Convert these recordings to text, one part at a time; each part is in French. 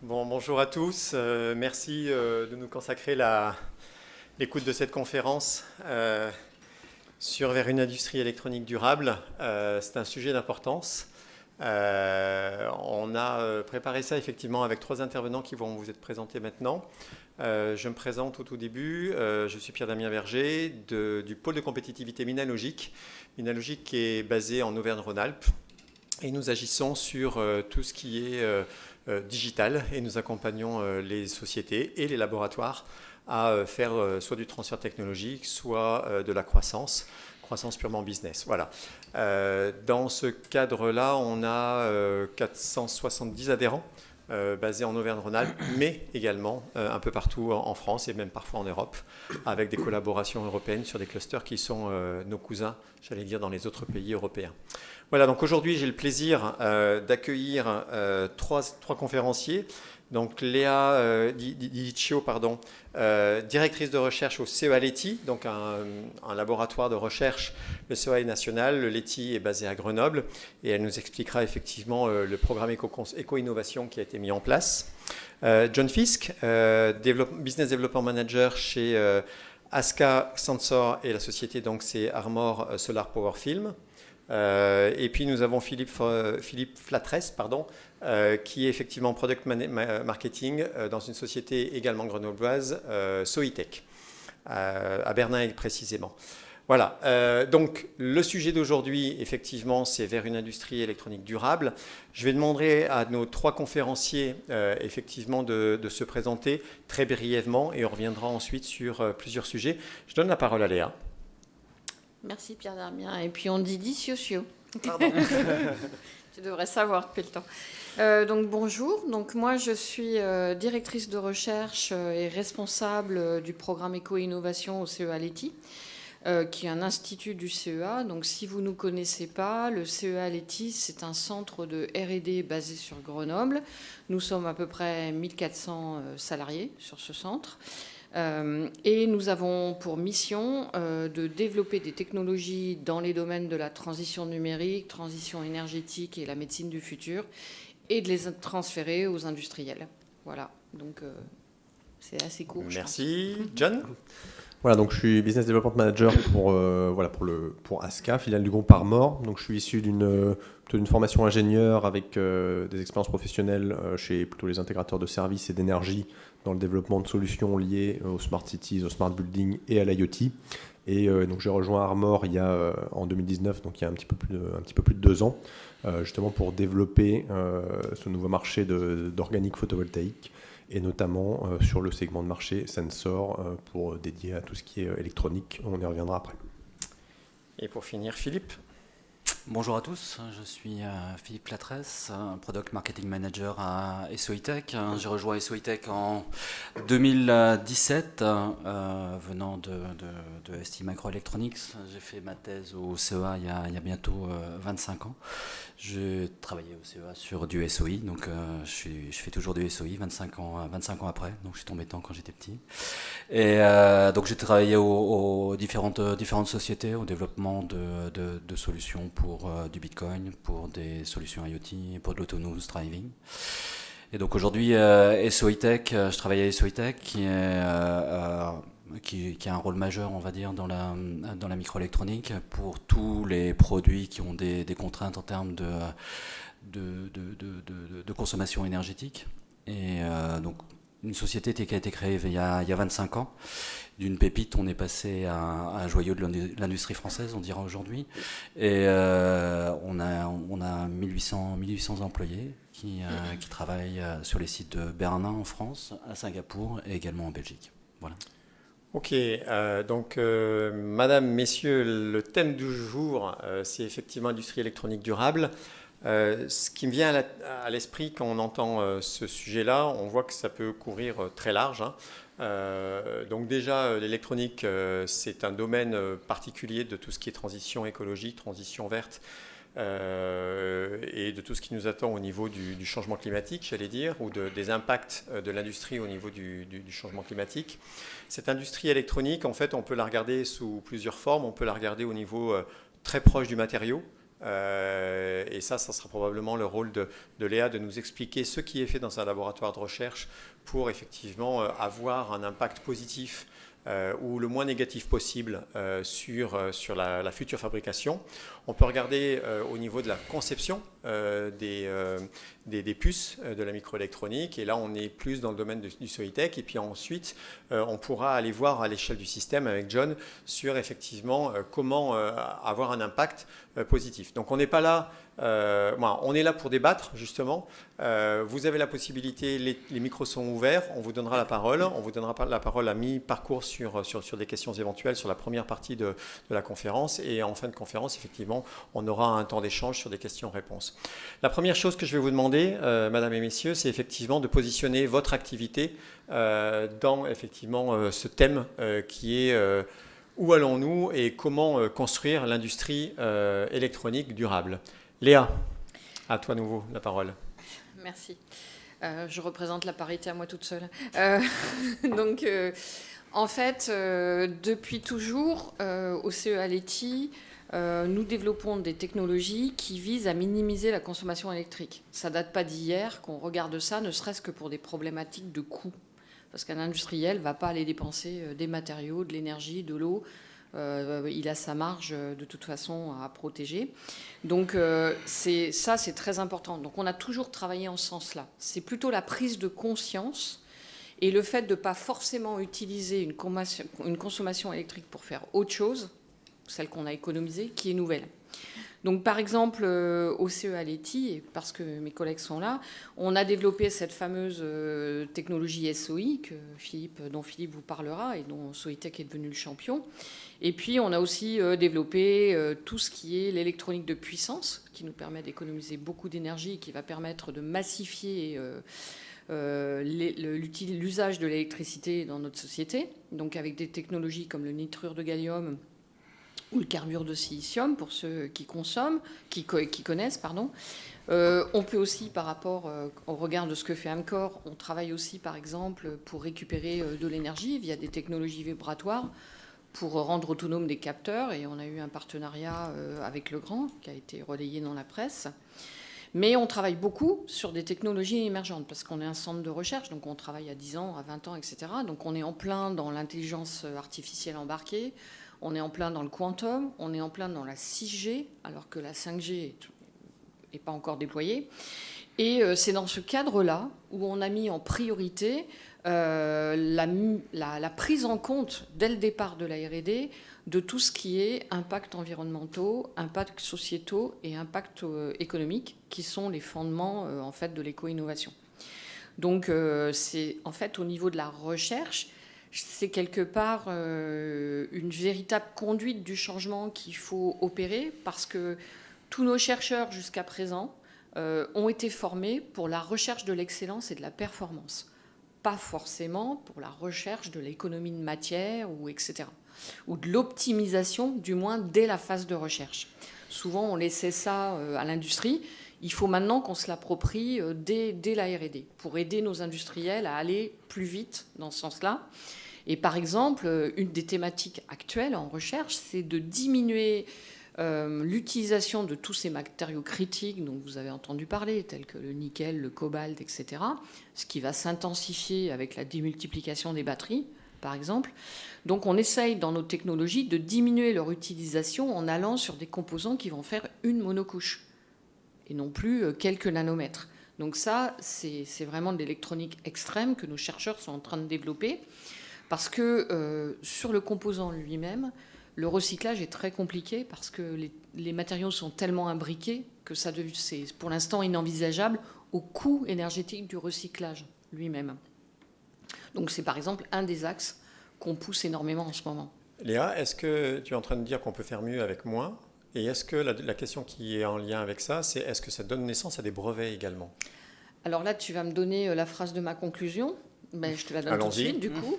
Bon, bonjour à tous. Merci de nous consacrer l'écoute de cette conférence sur vers une industrie électronique durable. C'est un sujet d'importance. On a préparé ça effectivement avec trois intervenants qui vont vous être présentés maintenant. Je me présente au tout début. Je suis Pierre-Damien Berger du pôle de compétitivité Minalogic. Minalogic qui est basé en Auvergne-Rhône-Alpes. Et nous agissons sur tout ce qui est digital et nous accompagnons les sociétés et les laboratoires à faire soit du transfert technologique, soit de la croissance purement business. Voilà. Dans ce cadre-là, on a 470 adhérents basés en Auvergne-Rhône-Alpes, mais également un peu partout en France et même parfois en Europe, avec des collaborations européennes sur des clusters qui sont nos cousins, j'allais dire, dans les autres pays européens. Voilà, donc aujourd'hui j'ai le plaisir d'accueillir trois conférenciers. Donc Léa Di Liccio, directrice de recherche au CEA Leti, donc un laboratoire de recherche. Le CEA est national, le Leti est basé à Grenoble, et elle nous expliquera effectivement le programme Éco-Innovation qui a été mis en place. John Fisk, Business Development Manager chez ASCA Sensor, et la société donc c'est Armor Solar Power Film. Et puis nous avons Philippe Flatresse, qui est effectivement Product Marketing dans une société également grenobloise, Soitec, à Bernin précisément. Voilà, donc le sujet d'aujourd'hui, effectivement, c'est vers une industrie électronique durable. Je vais demander à nos trois conférenciers, effectivement, de se présenter très brièvement et on reviendra ensuite sur plusieurs sujets. Je donne la parole à Léa. Merci Pierre-Damien. Et puis on dit Diciocio. Pardon. Tu devrais savoir depuis le temps. Donc bonjour. Donc moi je suis directrice de recherche et responsable du programme Éco-Innovation au CEA Leti, qui est un institut du CEA. Donc si vous ne nous connaissez pas, le CEA Leti, c'est un centre de R&D basé sur Grenoble. Nous sommes à peu près 1400 salariés sur ce centre. Et nous avons pour mission de développer des technologies dans les domaines de la transition numérique, transition énergétique et la médecine du futur, et de les transférer aux industriels. Voilà, donc c'est assez court. Merci. John ? Voilà, donc je suis Business Development Manager pour ASCA, filiale du groupe Armor. Donc je suis issu d'une formation ingénieur avec des expériences professionnelles chez plutôt les intégrateurs de services et d'énergie dans le développement de solutions liées aux smart cities, aux smart buildings et à l'IoT. Et donc j'ai rejoint Armor en 2019, donc il y a un petit peu plus de 2 ans, justement pour développer ce nouveau marché d'organique photovoltaïque, et notamment sur le segment de marché Sensor pour dédié à tout ce qui est électronique. On y reviendra après. Et pour finir, Philippe. Bonjour à tous, je suis Philippe Flatresse, Product Marketing Manager à Soitec. J'ai rejoint Soitec en 2017, venant de ST Microelectronics. J'ai fait ma thèse au CEA il y a bientôt 25 ans. J'ai travaillé au CEA sur du SOI, donc je fais toujours du SOI 25 ans après, donc je suis tombé dedans quand j'étais petit. Et donc j'ai travaillé aux différentes sociétés, au développement de solutions pour du Bitcoin, pour des solutions IoT, pour de l'autonomous driving. Et donc aujourd'hui, Soitec, je travaille à Soitec qui a un rôle majeur, on va dire, dans la microélectronique pour tous les produits qui ont des contraintes en termes de consommation énergétique. Et donc une société qui a été créée il y a 25 ans. D'une pépite, on est passé à un joyau de l'industrie française, on dira aujourd'hui. Et on a 1800 employés qui travaillent sur les sites de Bernin en France, à Singapour et également en Belgique. Voilà. Ok, donc madame, messieurs, le thème du jour, c'est effectivement industrie électronique durable. Ce qui me vient à l'esprit quand on entend ce sujet-là, on voit que ça peut courir très large. Donc déjà, l'électronique, c'est un domaine particulier de tout ce qui est transition écologique, transition verte, et de tout ce qui nous attend au niveau du changement climatique, j'allais dire, ou des impacts de l'industrie au niveau du changement climatique. Cette industrie électronique, en fait, on peut la regarder sous plusieurs formes. On peut la regarder au niveau très proche du matériau, Et ça sera probablement le rôle de Léa de nous expliquer ce qui est fait dans un laboratoire de recherche pour effectivement avoir un impact positif ou le moins négatif possible sur la future fabrication. On peut regarder au niveau de la conception des puces de la microélectronique, et là on est plus dans le domaine du Soitec, et puis ensuite on pourra aller voir à l'échelle du système avec John sur effectivement comment avoir un impact positif. Donc on n'est pas là, on est là pour débattre justement. Vous avez la possibilité, les micros sont ouverts, on vous donnera la parole, la parole à mi-parcours sur des questions éventuelles sur la première partie de la conférence, et en fin de conférence effectivement on aura un temps d'échange sur des questions-réponses. La première chose que je vais vous demander, mesdames et messieurs, c'est effectivement de positionner votre activité dans effectivement ce thème qui est où allons-nous et comment construire l'industrie électronique durable. Léa, à toi nouveau la parole. Merci. Je représente la parité à moi toute seule. Donc, en fait, depuis toujours, au CEA Leti, nous développons des technologies qui visent à minimiser la consommation électrique. Ça ne date pas d'hier qu'on regarde ça, ne serait-ce que pour des problématiques de coût. Parce qu'un industriel ne va pas aller dépenser des matériaux, de l'énergie, de l'eau. Il a sa marge de toute façon à protéger. Donc c'est très important. Donc on a toujours travaillé en ce sens-là. C'est plutôt la prise de conscience et le fait de ne pas forcément utiliser une consommation électrique pour faire autre chose, celle qu'on a économisée, qui est nouvelle. Donc, par exemple, au CEA Leti, et parce que mes collègues sont là, on a développé cette fameuse technologie SOI dont Philippe vous parlera et dont Soitec est devenu le champion. Et puis, on a aussi développé tout ce qui est l'électronique de puissance, qui nous permet d'économiser beaucoup d'énergie et qui va permettre de massifier l'usage de l'électricité dans notre société. Donc, avec des technologies comme le nitrure de gallium ou le carbure de silicium, pour ceux qui connaissent. On peut aussi, par rapport au regard de ce que fait Amcor, on travaille aussi, par exemple, pour récupérer de l'énergie via des technologies vibratoires pour rendre autonomes des capteurs. Et on a eu un partenariat avec Legrand, qui a été relayé dans la presse. Mais on travaille beaucoup sur des technologies émergentes, parce qu'on est un centre de recherche, donc on travaille à 10 ans, à 20 ans, etc. Donc on est en plein dans l'intelligence artificielle embarquée, on est en plein dans le quantum, on est en plein dans la 6G, alors que la 5G n'est pas encore déployée. Et c'est dans ce cadre-là où on a mis en priorité la prise en compte, dès le départ de la R&D, de tout ce qui est impact environnementaux, impact sociétaux et impact économique, qui sont les fondements en fait, de l'éco-innovation. Donc c'est en fait au niveau de la recherche, c'est quelque part une véritable conduite du changement qu'il faut opérer, parce que tous nos chercheurs jusqu'à présent ont été formés pour la recherche de l'excellence et de la performance, pas forcément pour la recherche de l'économie de matière ou etc. ou de l'optimisation, du moins dès la phase de recherche. Souvent, on laissait ça à l'industrie. Il faut maintenant qu'on se l'approprie dès la R&D pour aider nos industriels à aller plus vite dans ce sens-là. Et par exemple, une des thématiques actuelles en recherche, c'est de diminuer l'utilisation de tous ces matériaux critiques dont vous avez entendu parler, tels que le nickel, le cobalt, etc., ce qui va s'intensifier avec la démultiplication des batteries, par exemple. Donc on essaye dans nos technologies de diminuer leur utilisation en allant sur des composants qui vont faire une monocouche et non plus quelques nanomètres. Donc ça, c'est vraiment de l'électronique extrême que nos chercheurs sont en train de développer, parce que sur le composant lui-même, le recyclage est très compliqué, parce que les matériaux sont tellement imbriqués que c'est pour l'instant inenvisageable au coût énergétique du recyclage lui-même. Donc c'est par exemple un des axes qu'on pousse énormément en ce moment. Léa, est-ce que tu es en train de dire qu'on peut faire mieux avec moins ? Et est-ce que la question qui est en lien avec ça, c'est est-ce que ça donne naissance à des brevets également ? Alors là, tu vas me donner la phrase de ma conclusion. Ben, je te la donne tout de suite, du coup.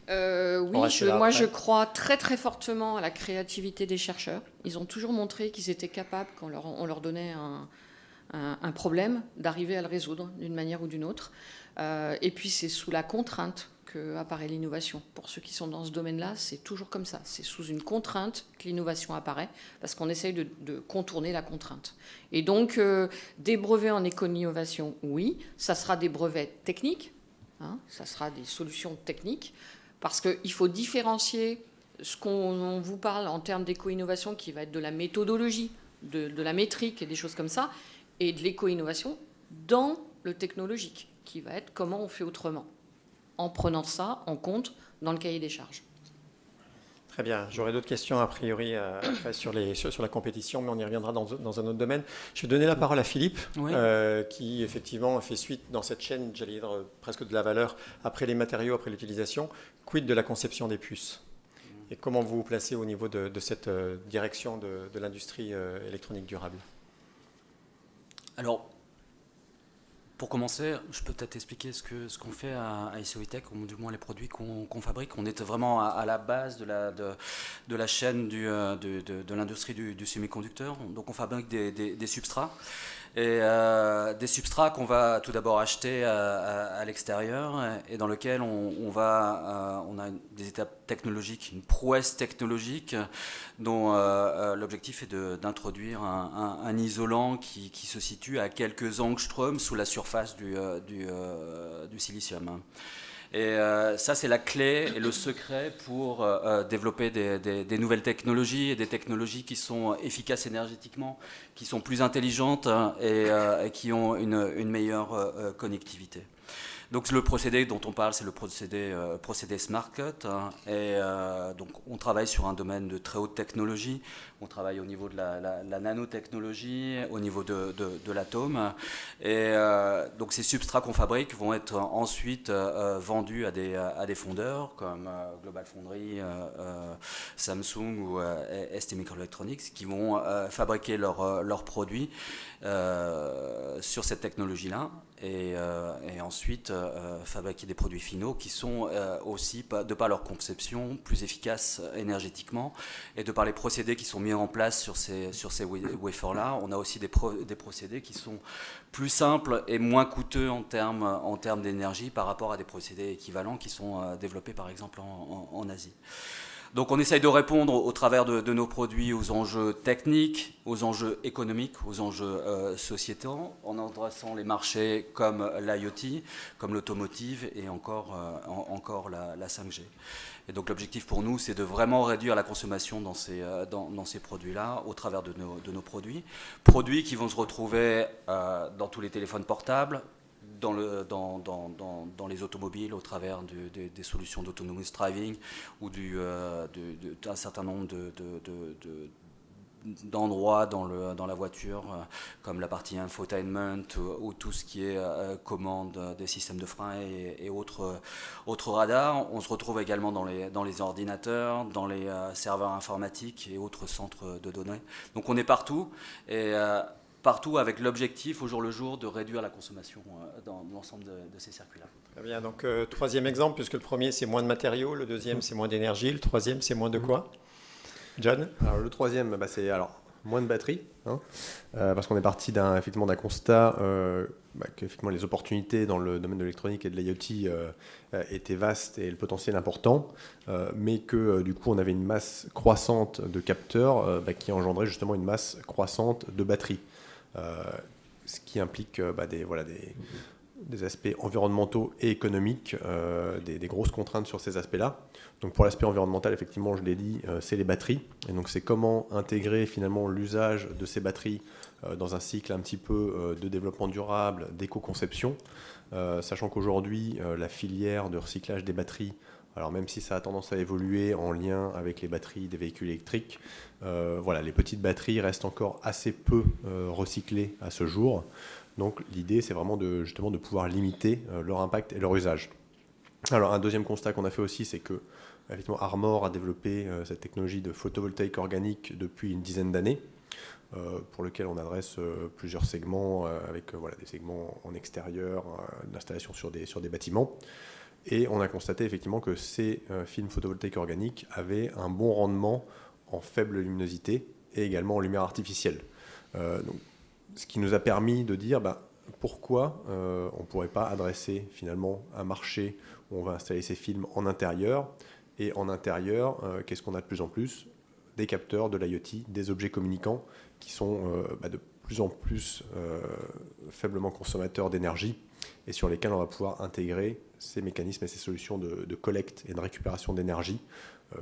Oui, je crois très très fortement à la créativité des chercheurs. Ils ont toujours montré qu'ils étaient capables, quand on leur donnait un problème, d'arriver à le résoudre d'une manière ou d'une autre. Et puis c'est sous la contrainte qu'apparaît l'innovation. Pour ceux qui sont dans ce domaine-là, c'est toujours comme ça. C'est sous une contrainte que l'innovation apparaît, parce qu'on essaye de contourner la contrainte. Et donc, des brevets en éco-innovation, oui, ça sera des brevets techniques, ça sera des solutions techniques, parce qu'il faut différencier ce qu'on vous parle en termes d'éco-innovation, qui va être de la méthodologie, de la métrique et des choses comme ça, et de l'éco-innovation dans le technologique, qui va être comment on fait autrement, en prenant ça en compte dans le cahier des charges. Très bien. J'aurais d'autres questions a priori sur la compétition, mais on y reviendra dans un autre domaine. Je vais donner la parole à Philippe, Oui. qui effectivement fait suite dans cette chaîne, j'allais dire presque de la valeur, après les matériaux, après l'utilisation. Quid de la conception des puces? Et comment vous vous placez au niveau de cette direction de l'industrie électronique durable? Alors, pour commencer, je peux peut-être expliquer ce qu'on fait à SOITech, ou du moins les produits qu'on fabrique. On est vraiment à la base de la chaîne de l'industrie du semi-conducteur. Donc on fabrique des substrats. Et des substrats qu'on va tout d'abord acheter à l'extérieur et dans lequel on a des étapes technologiques, une prouesse technologique dont l'objectif est d'introduire un isolant qui se situe à quelques angstroms sous la surface du silicium. Et ça, c'est la clé et le secret pour développer des nouvelles technologies et des technologies qui sont efficaces énergétiquement, qui sont plus intelligentes et qui ont une meilleure connectivité. Donc le procédé dont on parle, c'est le procédé Smart Cut. Et donc on travaille sur un domaine de très haute technologie. On travaille au niveau de la nanotechnologie, au niveau de l'atome. Et donc ces substrats qu'on fabrique vont être ensuite vendus à des fondeurs comme GlobalFoundries, Samsung ou ST Microelectronics qui vont fabriquer leurs produits sur cette technologie-là. Et ensuite fabriquer des produits finaux qui sont aussi, de par leur conception, plus efficaces énergétiquement et de par les procédés qui sont mis en place sur ces wafers-là. On a aussi des procédés qui sont plus simples et moins coûteux en termes d'énergie par rapport à des procédés équivalents qui sont développés par exemple en Asie. Donc on essaye de répondre au travers de nos produits aux enjeux techniques, aux enjeux économiques, aux enjeux sociétaux, en adressant les marchés comme l'IoT, comme l'automotive et encore la 5G. Et donc l'objectif pour nous, c'est de vraiment réduire la consommation dans ces produits-là au travers de nos produits. Produits qui vont se retrouver dans tous les téléphones portables, dans les automobiles au travers des solutions d'autonomous driving ou d'un certain nombre d'endroits dans la voiture comme la partie infotainment ou tout ce qui est commande des systèmes de frein et autres radars. On se retrouve également dans les ordinateurs, dans les serveurs informatiques et autres centres de données. Donc on est partout et partout avec l'objectif au jour le jour de réduire la consommation dans l'ensemble de ces circuits-là. Très bien, donc troisième exemple, puisque le premier c'est moins de matériaux, le deuxième c'est moins d'énergie, le troisième c'est moins de quoi? John? Alors le troisième, c'est moins de batterie, parce qu'on est parti effectivement d'un constat qu'effectivement les opportunités dans le domaine de l'électronique et de l'IoT étaient vastes et le potentiel important, mais que du coup on avait une masse croissante de capteurs qui engendrait justement une masse croissante de batteries. Ce qui implique des aspects environnementaux et économiques, des grosses contraintes sur ces aspects-là. Donc pour l'aspect environnemental, effectivement, je l'ai dit, c'est les batteries. Et donc c'est comment intégrer finalement l'usage de ces batteries dans un cycle un petit peu de développement durable, d'éco-conception, sachant qu'aujourd'hui, la filière de recyclage des batteries, alors même si ça a tendance à évoluer en lien avec les batteries des véhicules électriques, les petites batteries restent encore assez peu recyclées à ce jour. Donc l'idée, c'est vraiment de pouvoir limiter leur impact et leur usage. Alors un deuxième constat qu'on a fait aussi, c'est que effectivement, Armor a développé cette technologie de photovoltaïque organique depuis une dizaine d'années, pour lequel on adresse plusieurs segments, avec des segments en extérieur, d'installation sur des bâtiments. Et on a constaté effectivement que ces films photovoltaïques organiques avaient un bon rendement en faible luminosité et également en lumière artificielle. Donc, ce qui nous a permis de dire pourquoi on ne pourrait pas adresser finalement un marché où on va installer ces films en intérieur. Et en intérieur, qu'est-ce qu'on a de plus en plus? Des capteurs, de l'IoT, des objets communicants qui sont de plus en plus faiblement consommateurs d'énergie et sur lesquels on va pouvoir intégrer ces mécanismes et ces solutions de collecte et de récupération d'énergie,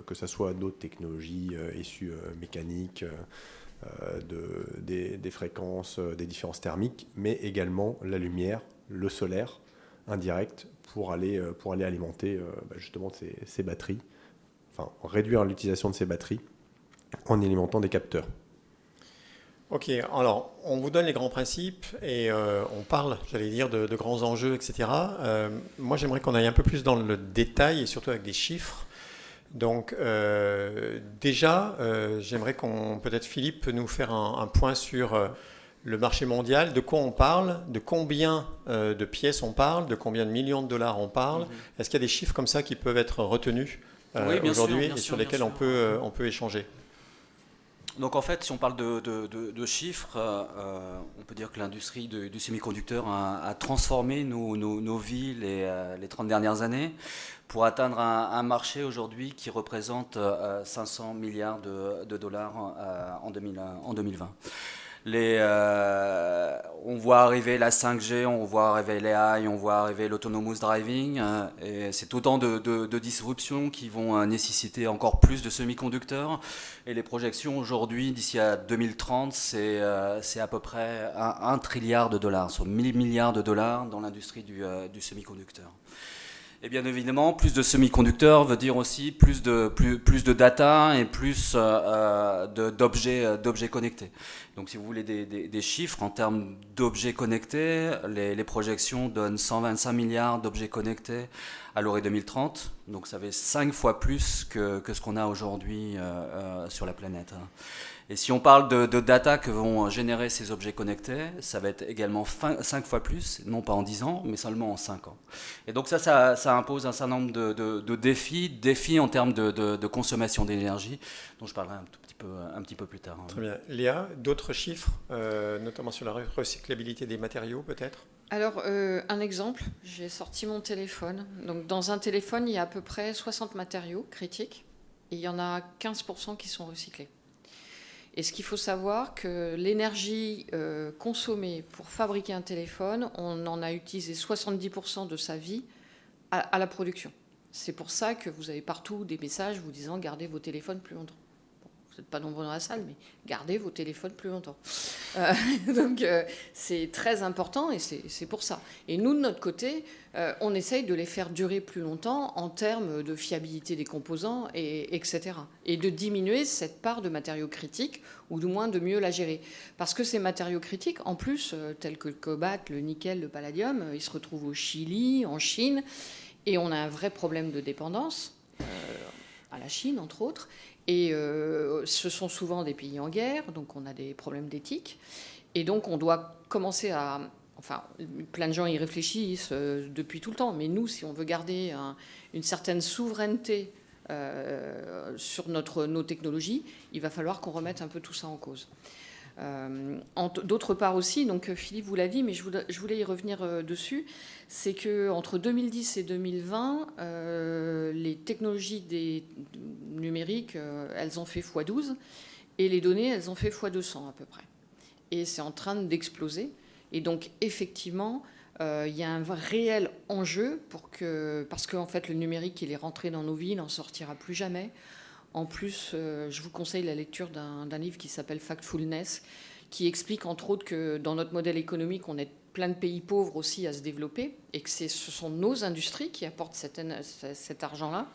que ce soit d'autres technologies issues mécaniques, des fréquences, des différences thermiques, mais également la lumière, le solaire indirect pour aller alimenter justement ces batteries, enfin réduire l'utilisation de ces batteries en alimentant des capteurs. Ok, alors on vous donne les grands principes et on parle, j'allais dire, de grands enjeux, etc. Moi j'aimerais qu'on aille un peu plus dans le détail et surtout avec des chiffres. Donc déjà, j'aimerais peut-être Philippe peut nous faire un point sur le marché mondial, de quoi on parle, de combien de pièces on parle, de combien de millions de dollars on parle. Est-ce qu'il y a des chiffres comme ça qui peuvent être retenus aujourd'hui et sur lesquels on peut échanger? Donc en fait, si on parle de chiffres, on peut dire que l'industrie du semi-conducteur a transformé nos vies les 30 dernières années pour atteindre un marché aujourd'hui qui représente 500 milliards de dollars en 2020. On voit arriver la 5G, on voit arriver l'AI, on voit arriver l'autonomous driving, et c'est autant de disruptions qui vont nécessiter encore plus de semi-conducteurs. Et les projections aujourd'hui, d'ici à 2030, c'est à peu près 1 trilliard de dollars, soit 1000 milliards de dollars dans l'industrie du semi-conducteur. Et bien évidemment, plus de semi-conducteurs veut dire aussi plus de data et plus d'objets connectés. Donc si vous voulez des chiffres en termes d'objets connectés, les projections donnent 125 milliards d'objets connectés à l'horizon 2030. Donc ça fait 5 fois plus que ce qu'on a aujourd'hui sur la planète. Et si on parle de data que vont générer ces objets connectés, ça va être également 5 fois plus, non pas en 10 ans, mais seulement en 5 ans. Et donc ça impose un certain nombre de défis en termes de consommation d'énergie, dont je parlerai un petit peu plus tard. Très bien. Léa, d'autres chiffres, notamment sur la recyclabilité des matériaux peut-être? Alors, un exemple, j'ai sorti mon téléphone. Donc, dans un téléphone, il y a à peu près 60 matériaux critiques et il y en a 15% qui sont recyclés. Et ce qu'il faut savoir, que l'énergie consommée pour fabriquer un téléphone, on en a utilisé 70% de sa vie à la production. C'est pour ça que vous avez partout des messages vous disant « gardez vos téléphones plus longtemps ». Vous n'êtes pas nombreux dans la salle, mais gardez vos téléphones plus longtemps. Donc c'est très important et c'est pour ça. Et nous, de notre côté, on essaye de les faire durer plus longtemps en termes de fiabilité des composants, etc. Et de diminuer cette part de matériaux critiques, ou du moins de mieux la gérer. Parce que ces matériaux critiques, en plus, tels que le cobalt, le nickel, le palladium, ils se retrouvent au Chili, en Chine, et on a un vrai problème de dépendance, à la Chine, entre autres. Et ce sont souvent des pays en guerre, donc on a des problèmes d'éthique. Et donc on doit commencer à... Enfin, plein de gens y réfléchissent depuis tout le temps. Mais nous, si on veut garder une certaine souveraineté sur nos technologies, il va falloir qu'on remette un peu tout ça en cause. D'autre part aussi, donc Philippe vous l'a dit, mais je voulais y revenir dessus, c'est qu'entre 2010 et 2020, les technologies numériques, elles ont fait x12, et les données, elles ont fait x200 à peu près. Et c'est en train d'exploser. Et donc, effectivement, il y a un réel enjeu parce qu'en fait, le numérique, il est rentré dans nos vies, il n'en sortira plus jamais. En plus, je vous conseille la lecture d'un livre qui s'appelle Factfulness, qui explique entre autres que dans notre modèle économique, on est plein de pays pauvres aussi à se développer et que ce sont nos industries qui apportent cet argent-là.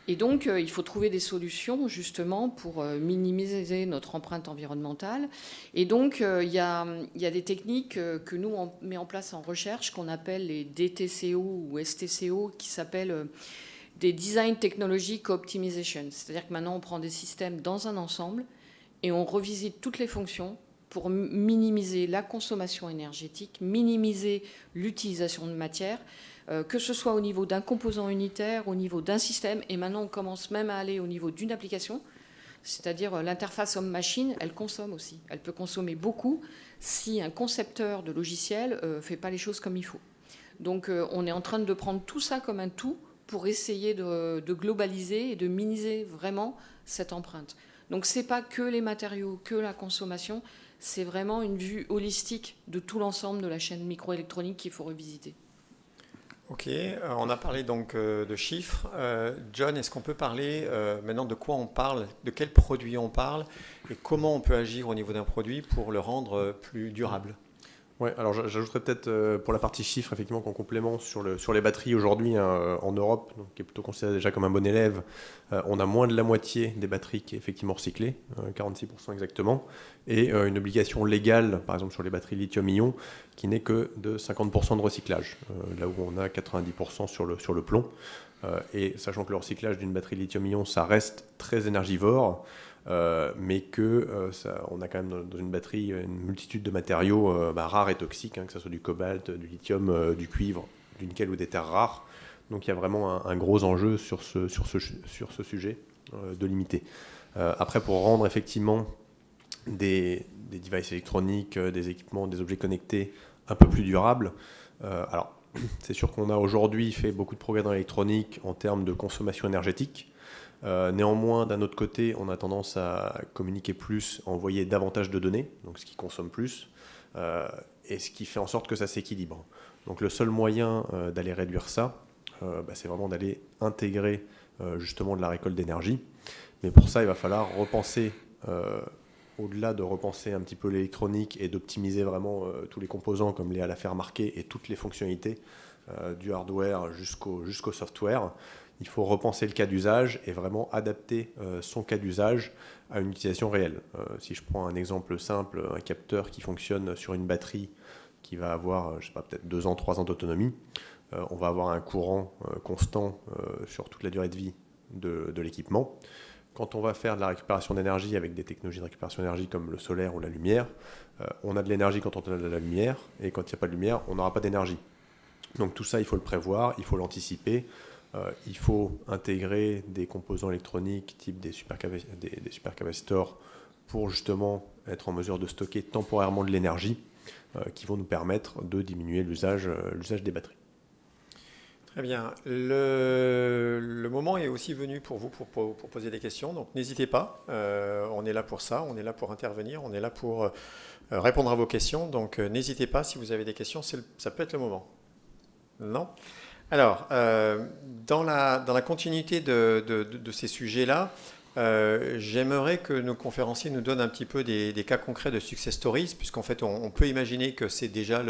Et donc, il faut trouver des solutions justement pour minimiser notre empreinte environnementale. Et donc, il y a des techniques que nous, on met en place en recherche qu'on appelle les DTCO ou STCO, qui s'appellent des Design Technology Co-Optimization. C'est-à-dire que maintenant, on prend des systèmes dans un ensemble et on revisite toutes les fonctions pour minimiser la consommation énergétique, minimiser l'utilisation de matière, que ce soit au niveau d'un composant unitaire, au niveau d'un système, et maintenant on commence même à aller au niveau d'une application. C'est-à-dire l'interface homme-machine, elle consomme aussi. Elle peut consommer beaucoup si un concepteur de logiciel ne fait pas les choses comme il faut. Donc on est en train de prendre tout ça comme un tout pour essayer de globaliser et de minimiser vraiment cette empreinte. Donc ce n'est pas que les matériaux, que la consommation, c'est vraiment une vue holistique de tout l'ensemble de la chaîne microélectronique qu'il faut revisiter. Ok, on a parlé donc de chiffres. John, est-ce qu'on peut parler maintenant de quoi on parle, de quel produit on parle et comment on peut agir au niveau d'un produit pour le rendre plus durable? Ouais, alors j'ajouterais peut-être pour la partie chiffres, effectivement, qu'en complément sur les batteries aujourd'hui en Europe, donc, qui est plutôt considéré déjà comme un bon élève, on a moins de la moitié des batteries qui est effectivement recyclée, 46% exactement, et une obligation légale, par exemple sur les batteries lithium-ion, qui n'est que de 50% de recyclage, là où on a 90% sur le plomb. Et sachant que le recyclage d'une batterie lithium-ion, ça reste très énergivore, mais on a quand même dans une batterie une multitude de matériaux rares et toxiques, que ce soit du cobalt, du lithium, du cuivre, du nickel ou des terres rares. Donc il y a vraiment un gros enjeu sur ce sujet de limiter. Après, pour rendre effectivement des devices électroniques, des équipements, des objets connectés un peu plus durables, alors c'est sûr qu'on a aujourd'hui fait beaucoup de progrès dans l'électronique en termes de consommation énergétique. Néanmoins, d'un autre côté, on a tendance à communiquer plus, à envoyer davantage de données, donc ce qui consomme plus, et ce qui fait en sorte que ça s'équilibre. Donc le seul moyen d'aller réduire ça, c'est vraiment d'aller intégrer justement de la récolte d'énergie. Mais pour ça, il va falloir repenser, au-delà de repenser un petit peu l'électronique et d'optimiser vraiment tous les composants, comme Léa l'a fait remarquer, et toutes les fonctionnalités du hardware jusqu'au software. Il faut repenser le cas d'usage et vraiment adapter son cas d'usage à une utilisation réelle. Si je prends un exemple simple, un capteur qui fonctionne sur une batterie qui va avoir, je sais pas, peut-être 2 ans, 3 ans d'autonomie, on va avoir un courant constant sur toute la durée de vie de l'équipement. Quand on va faire de la récupération d'énergie avec des technologies de récupération d'énergie comme le solaire ou la lumière, on a de l'énergie quand on a de la lumière, et quand il n'y a pas de lumière, on n'aura pas d'énergie. Donc tout ça, il faut le prévoir, il faut l'anticiper. Il faut intégrer des composants électroniques type des supercapacitors pour justement être en mesure de stocker temporairement de l'énergie qui vont nous permettre de diminuer l'usage des batteries. Très bien. Le moment est aussi venu pour vous pour poser des questions, donc n'hésitez pas. On est là pour ça, on est là pour intervenir, on est là pour répondre à vos questions. Donc n'hésitez pas, si vous avez des questions, ça peut être le moment. Non ? Alors, dans la continuité de ces sujets-là, j'aimerais que nos conférenciers nous donnent un petit peu des cas concrets de success stories, puisqu'en fait, on peut imaginer que c'est déjà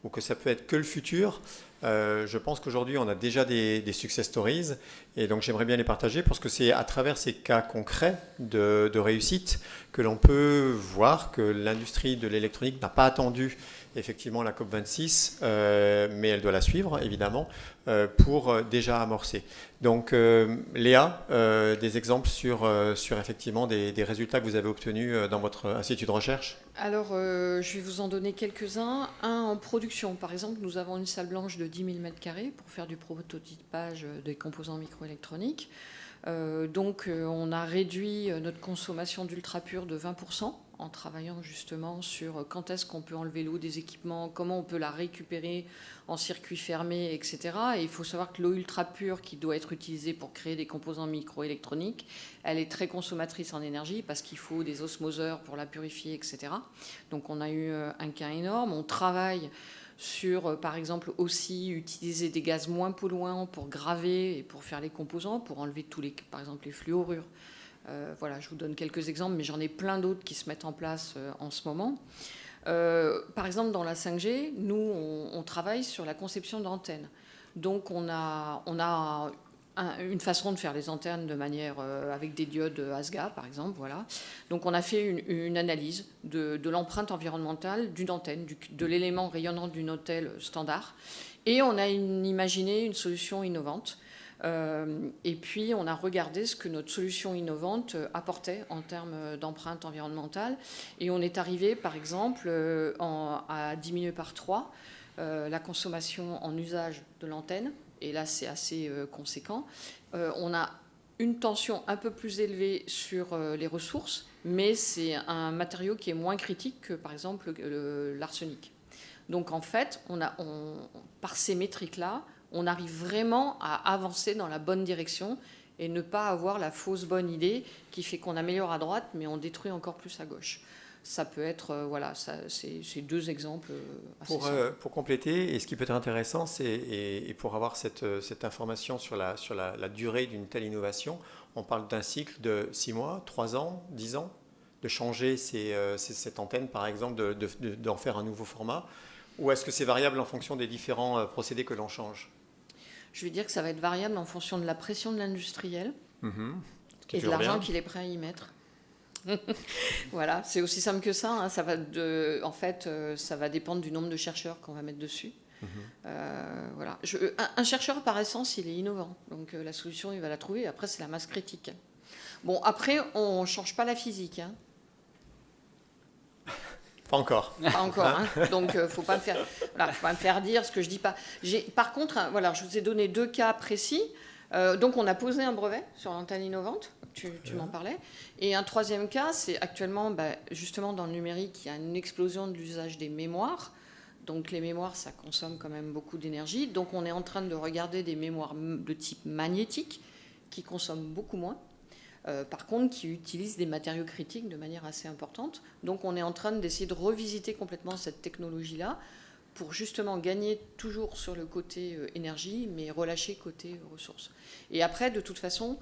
ou que ça peut être que le futur. Je pense qu'aujourd'hui, on a déjà des success stories, et donc j'aimerais bien les partager, parce que c'est à travers ces cas concrets de réussite que l'on peut voir que l'industrie de l'électronique n'a pas attendu effectivement la COP26, mais elle doit la suivre, évidemment, pour déjà amorcer. Donc, Léa, des exemples sur effectivement des résultats que vous avez obtenus dans votre institut de recherche? Alors, je vais vous en donner quelques-uns. Un en production, par exemple, nous avons une salle blanche de 10 000 m² pour faire du prototypage des composants microélectroniques. Donc, on a réduit notre consommation d'ultra-pur de 20%. En travaillant justement sur quand est-ce qu'on peut enlever l'eau des équipements, comment on peut la récupérer en circuit fermé, etc. Et il faut savoir que l'eau ultra pure qui doit être utilisée pour créer des composants microélectroniques, elle est très consommatrice en énergie parce qu'il faut des osmoseurs pour la purifier, etc. Donc on a eu un gain énorme. On travaille sur, par exemple, aussi utiliser des gaz moins polluants pour graver et pour faire les composants, pour enlever par exemple, les fluorures. Voilà, je vous donne quelques exemples, mais j'en ai plein d'autres qui se mettent en place en ce moment. Par exemple, dans la 5G, nous, on travaille sur la conception d'antennes. Donc, on a une façon de faire les antennes de manière avec des diodes ASGA, par exemple. Voilà. Donc, on a fait une analyse de l'empreinte environnementale d'une antenne, de l'élément rayonnant d'une antenne standard. Et on a imaginé une solution innovante. Et puis, on a regardé ce que notre solution innovante apportait en termes d'empreinte environnementale. Et on est arrivé, par exemple, à diminuer par 3 la consommation en usage de l'antenne. Et là, c'est assez conséquent. On a une tension un peu plus élevée sur les ressources, mais c'est un matériau qui est moins critique que, par exemple, l'arsenic. Donc, en fait, par ces métriques-là, on arrive vraiment à avancer dans la bonne direction et ne pas avoir la fausse bonne idée qui fait qu'on améliore à droite, mais on détruit encore plus à gauche. Ça peut être, c'est 2 exemples assez simples. Pour compléter, et ce qui peut être intéressant, et pour avoir cette information sur la durée d'une telle innovation, on parle d'un cycle de 6 mois, 3 ans, 10 ans, de changer cette antenne, par exemple, d'en faire un nouveau format, ou est-ce que c'est variable en fonction des différents procédés que l'on change? Je vais dire que ça va être variable en fonction de la pression de l'industriel et de l'argent qu'il est prêt à y mettre. Voilà, c'est aussi simple que ça. Hein. Ça va dépendre du nombre de chercheurs qu'on va mettre dessus. Voilà. Un chercheur, par essence, il est innovant. Donc la solution, il va la trouver. Après, c'est la masse critique. Bon, après, on ne change pas la physique. Hein. Pas encore. Pas encore. Hein. Donc, il ne faut pas me faire dire ce que je ne dis pas. Par contre, je vous ai donné 2 cas précis. Donc, on a posé un brevet sur l'antenne innovante. Tu m'en parlais. Et un 3e cas, c'est actuellement, justement, dans le numérique, il y a une explosion de l'usage des mémoires. Donc, les mémoires, ça consomme quand même beaucoup d'énergie. Donc, on est en train de regarder des mémoires de type magnétique qui consomment beaucoup moins. Par contre, qui utilisent des matériaux critiques de manière assez importante. Donc, on est en train d'essayer de revisiter complètement cette technologie-là pour justement gagner toujours sur le côté énergie, mais relâcher côté ressources. Et après, de toute façon,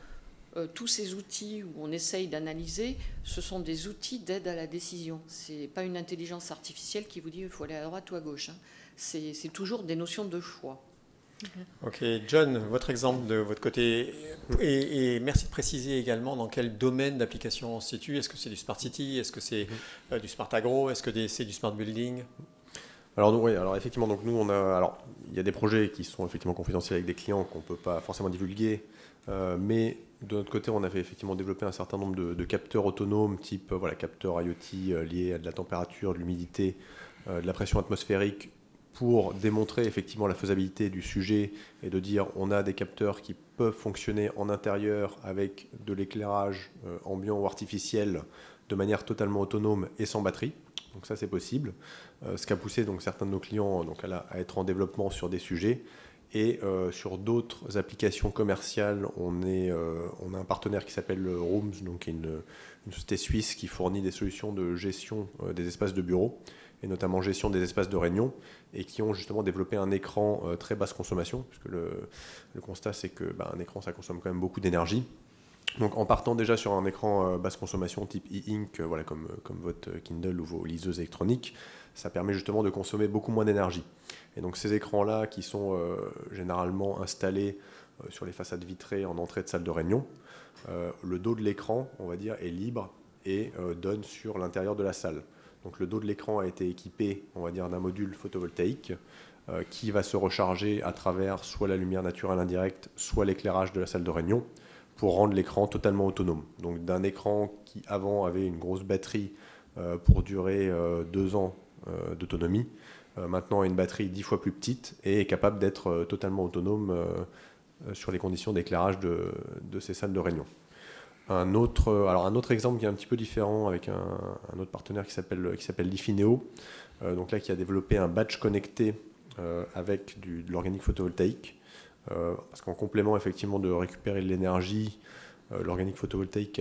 tous ces outils où on essaye d'analyser, ce sont des outils d'aide à la décision. Ce n'est pas une intelligence artificielle qui vous dit qu'il faut aller à droite ou à gauche. Hein. C'est toujours des notions de choix. Ok, John, votre exemple de votre côté, et merci de préciser également dans quel domaine d'application on se situe. Est-ce que c'est du Smart City? Est-ce que c'est du Smart Agro? Est-ce que c'est du Smart Building? Alors effectivement, donc nous il y a des projets qui sont effectivement confidentiels avec des clients qu'on ne peut pas forcément divulguer, mais de notre côté, on avait effectivement développé un certain nombre de capteurs autonomes, type capteurs IoT liés à de la température, de l'humidité, de la pression atmosphérique, pour démontrer effectivement la faisabilité du sujet et de dire on a des capteurs qui peuvent fonctionner en intérieur avec de l'éclairage ambiant ou artificiel de manière totalement autonome et sans batterie. Donc ça c'est possible. Ce qui a poussé donc certains de nos clients à être en développement sur des sujets. Et sur d'autres applications commerciales, on a un partenaire qui s'appelle Rooms, donc qui est une société suisse qui fournit des solutions de gestion des espaces de bureau, et notamment gestion des espaces de réunion, et qui ont justement développé un écran très basse consommation, puisque le constat c'est que un écran ça consomme quand même beaucoup d'énergie. Donc en partant déjà sur un écran basse consommation type e-ink, comme votre Kindle ou vos liseuses électroniques, ça permet justement de consommer beaucoup moins d'énergie. Et donc ces écrans-là qui sont généralement installés sur les façades vitrées en entrée de salle de réunion, le dos de l'écran, on va dire, est libre et donne sur l'intérieur de la salle. Donc le dos de l'écran a été équipé, on va dire, d'un module photovoltaïque qui va se recharger à travers soit la lumière naturelle indirecte, soit l'éclairage de la salle de réunion, pour rendre l'écran totalement autonome. Donc d'un écran qui avant avait une grosse batterie pour durer 2 ans d'autonomie, maintenant a une batterie 10 fois plus petite et est capable d'être totalement autonome sur les conditions d'éclairage de ces salles de réunion. Un autre exemple qui est un petit peu différent avec un autre partenaire qui s'appelle Lifineo, donc là qui a développé un badge connecté avec de l'organique photovoltaïque, parce qu'en complément effectivement de récupérer de l'énergie, l'organique photovoltaïque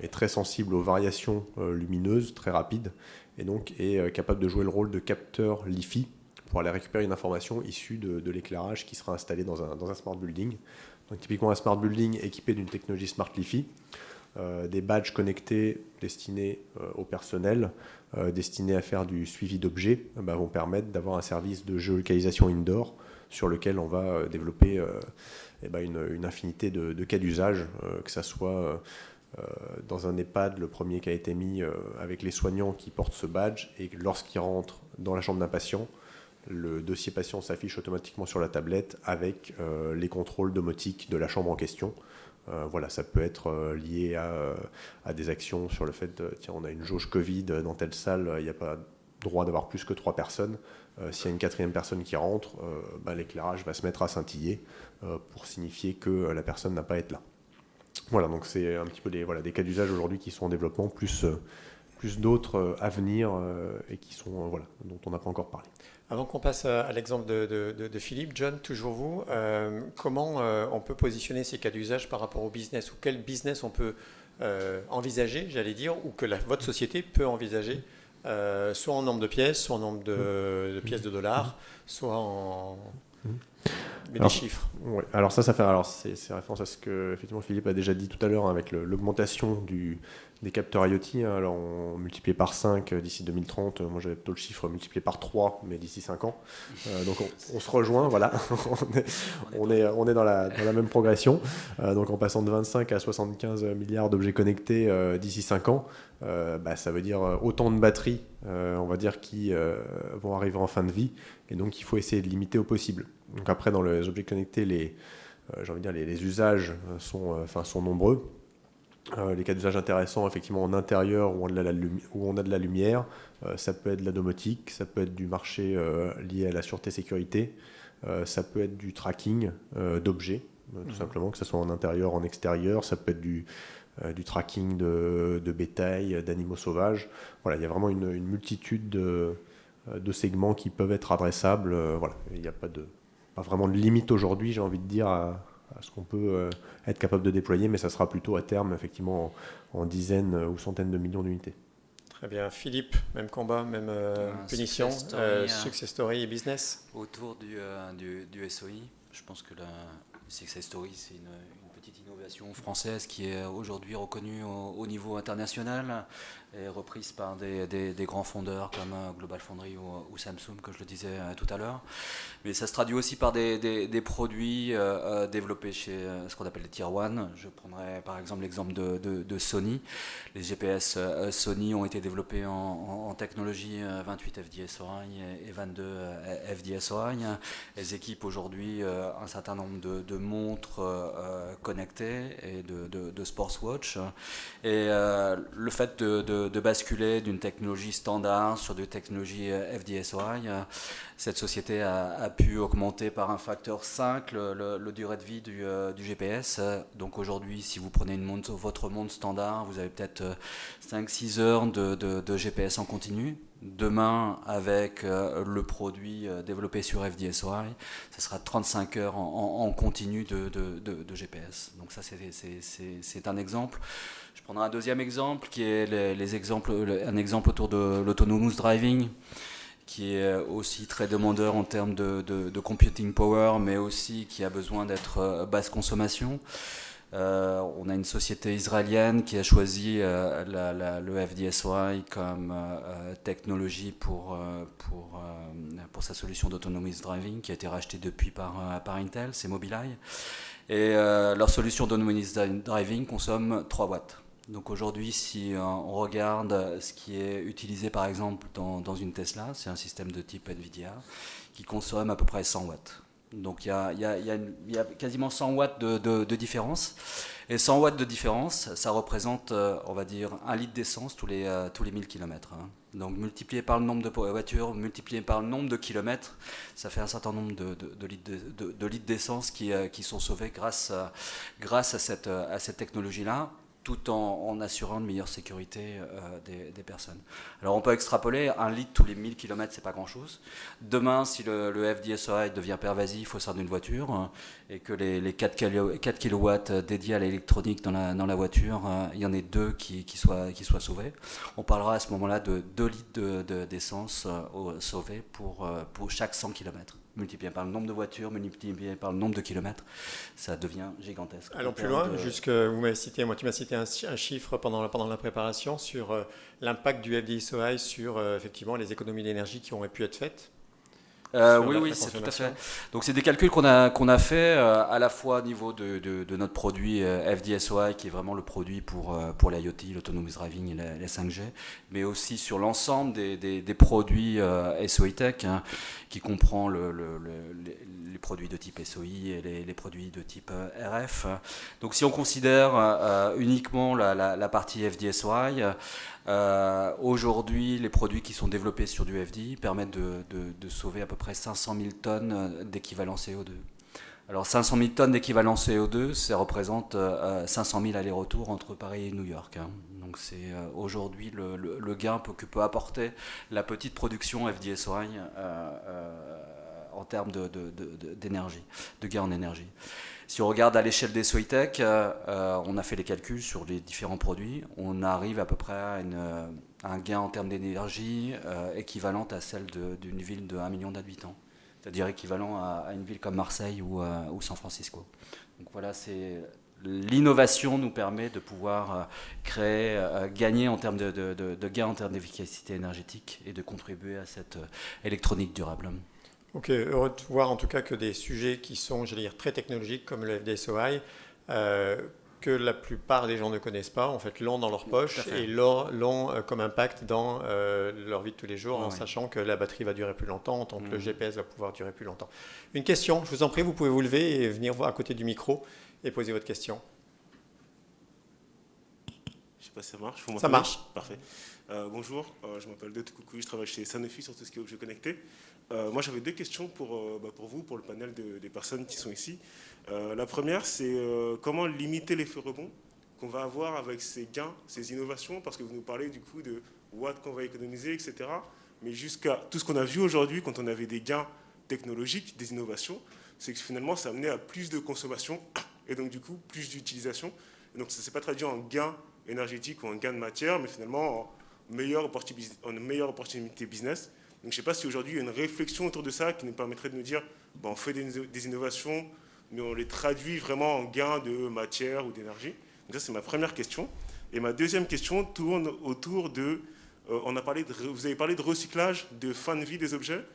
est très sensible aux variations lumineuses, très rapide, et donc est capable de jouer le rôle de capteur LiFi pour aller récupérer une information issue de l'éclairage qui sera installé dans un smart building. Donc typiquement un smart building équipé d'une technologie Smart LiFi, des badges connectés destinés au personnel, destinés à faire du suivi d'objets, vont permettre d'avoir un service de géolocalisation indoor sur lequel on va développer une infinité de cas d'usage, que ça soit dans un EHPAD, le premier qui a été mis avec les soignants qui portent ce badge, et lorsqu'ils rentrent dans la chambre d'un patient, le dossier patient s'affiche automatiquement sur la tablette avec les contrôles domotiques de la chambre en question. Ça peut être lié à des actions sur le fait tiens, on a une jauge Covid dans telle salle, il n'y a pas droit d'avoir plus que 3 personnes. S'il y a une 4e personne qui rentre, l'éclairage va se mettre à scintiller pour signifier que la personne n'a pas à être là. Voilà, donc c'est un petit peu des cas d'usage aujourd'hui qui sont en développement, plus d'autres à venir et qui sont, dont on n'a pas encore parlé. Avant qu'on passe à l'exemple de Philippe, John, toujours vous, comment on peut positionner ces cas d'usage par rapport au business, ou quel business on peut envisager, j'allais dire, ou que votre société peut envisager, soit en nombre de pièces, soit en nombre de pièces de dollars, soit en... Mais des chiffres. Ouais. Alors c'est référence à ce que effectivement Philippe a déjà dit tout à l'heure, avec l'augmentation des capteurs IoT. Alors on multiplié par 5 d'ici 2030. Moi j'avais plutôt le chiffre multiplié par 3, mais d'ici 5 ans. Donc on se rejoint, voilà. on est dans la même progression. Donc en passant de 25 à 75 milliards d'objets connectés d'ici 5 ans, ça veut dire autant de batteries, on va dire, qui vont arriver en fin de vie. Et donc il faut essayer de limiter au possible. Donc après, dans les objets connectés, les usages sont nombreux. Les cas d'usage intéressants, effectivement, en intérieur où on a de la lumière, ça peut être de la domotique, ça peut être du marché lié à la sûreté-sécurité, ça peut être du tracking d'objets, tout simplement, que ce soit en intérieur, en extérieur, ça peut être du tracking de bétail, d'animaux sauvages. Voilà, il y a vraiment une multitude de segments qui peuvent être adressables. Il n'y a pas vraiment de limite aujourd'hui, j'ai envie de dire, à ce qu'on peut être capable de déployer, mais ça sera plutôt à terme, effectivement, en dizaines ou centaines de millions d'unités. Très bien. Philippe, même combat, même punition, success story et business. Autour du SOI, je pense que la success story, c'est une petite innovation française qui est aujourd'hui reconnue au niveau international et reprise par des grands fondeurs comme Global Foundry ou Samsung, comme je le disais tout à l'heure. Mais ça se traduit aussi par des produits développés chez ce qu'on appelle les Tier 1. Je prendrai par exemple l'exemple de Sony. Les GPS Sony ont été développés en technologie 28 FD-SOI et 22 FD-SOI. Elles équipent aujourd'hui un certain nombre de montres connectées et de sportswatch. Et le fait de basculer d'une technologie standard sur des technologies FD-SOI, cette société a pu augmenter par un facteur 5 le durée de vie du GPS. Donc aujourd'hui, si vous prenez votre montre standard, vous avez peut-être 5-6 heures de GPS en continu. Demain, avec le produit développé sur FD-SOI, ce sera 35 heures en continu de GPS. Donc ça, c'est un exemple. Je prendrai un deuxième exemple qui est un exemple autour de l'autonomous driving, qui est aussi très demandeur en termes de computing power, mais aussi qui a besoin d'être basse consommation. On a une société israélienne qui a choisi le FD-SOI comme technologie pour sa solution d'autonomous driving, qui a été rachetée depuis par Intel, c'est Mobileye. Et leur solution d'autonomous driving consomme 3 watts. Donc aujourd'hui, si on regarde ce qui est utilisé par exemple dans une Tesla, c'est un système de type NVIDIA qui consomme à peu près 100 watts. Donc il y a quasiment 100 watts de différence. Et 100 watts de différence, ça représente, on va dire, 1 litre d'essence tous les 1000 km. Donc multiplié par le nombre de voitures, multiplié par le nombre de kilomètres, ça fait un certain nombre de litres d'essence qui sont sauvés grâce à cette technologie-là, tout en assurant une meilleure sécurité des personnes. Alors on peut extrapoler, 1 litre tous les 1000 km, c'est pas grand-chose. Demain, si le FD-SOI devient pervasif au sein d'une voiture et que les 4 kW dédiés à l'électronique dans la voiture, il y en ait 2 qui soient sauvés, on parlera à ce moment-là de 2 litres d'essence sauvés pour chaque 100 km. Multiplié par le nombre de voitures, multiplié par le nombre de kilomètres, ça devient gigantesque. Allons plus loin, tu m'as cité un chiffre pendant la préparation sur l'impact du FD-SOI sur effectivement les économies d'énergie qui auraient pu être faites. Oui, oui, c'est tout à fait. Donc c'est des calculs qu'on a fait à la fois au niveau de notre produit FD-SOI, qui est vraiment le produit pour l'IoT, l'autonomous driving et les 5G, mais aussi sur l'ensemble des produits SOI Tech, hein, qui comprend les produits de type SOI et les produits de type RF. Donc si on considère uniquement la partie FD-SOI, aujourd'hui, les produits qui sont développés sur du FD permettent de sauver à peu près 500 000 tonnes d'équivalent CO2. Alors 500 000 tonnes d'équivalent CO2, ça représente 500 000 allers-retours entre Paris et New York. Hein. Donc c'est aujourd'hui le gain que peut apporter la petite production FD-SOI en termes d'énergie, de gain en énergie. Si on regarde à l'échelle des SOI Tech, on a fait les calculs sur les différents produits. On arrive à peu près à un gain en termes d'énergie équivalente à celle d'une ville de 1 million d'habitants. C'est-à-dire équivalent à une ville comme Marseille ou San Francisco. Donc voilà, l'innovation nous permet de pouvoir gagner en termes de gain en termes d'efficacité énergétique et de contribuer à cette électronique durable. Ok, heureux de voir en tout cas que des sujets qui sont, j'allais dire, très technologiques comme le FD-SOI, que la plupart des gens ne connaissent pas, en fait, l'ont dans leur poche et l'ont comme impact dans leur vie de tous les jours, en sachant que la batterie va durer plus longtemps, tant que le GPS va pouvoir durer plus longtemps. Une question, je vous en prie, vous pouvez vous lever et venir voir à côté du micro et poser votre question. Je ne sais pas si ça marche. Ça marche. Parfait. Bonjour, je m'appelle Dete Koukoui, je travaille chez Sanofi sur tout ce qui est objets connectés. Moi, j'avais deux questions pour vous, pour le panel des personnes qui sont ici. La première, c'est comment limiter l'effet rebond qu'on va avoir avec ces gains, ces innovations, parce que vous nous parlez du coup de watts qu'on va économiser, etc. Mais jusqu'à tout ce qu'on a vu aujourd'hui, quand on avait des gains technologiques, des innovations, c'est que finalement, ça amenait à plus de consommation et donc du coup, plus d'utilisation. Et donc, ça ne s'est pas traduit en gain énergétique ou en gain de matière, mais finalement en meilleure opportunité business. Donc je ne sais pas si aujourd'hui il y a une réflexion autour de ça qui nous permettrait de nous dire on fait des innovations, mais on les traduit vraiment en gain de matière ou d'énergie. Donc ça, c'est ma première question. Et ma deuxième question tourne autour de... vous avez parlé de recyclage, de fin de vie des objets.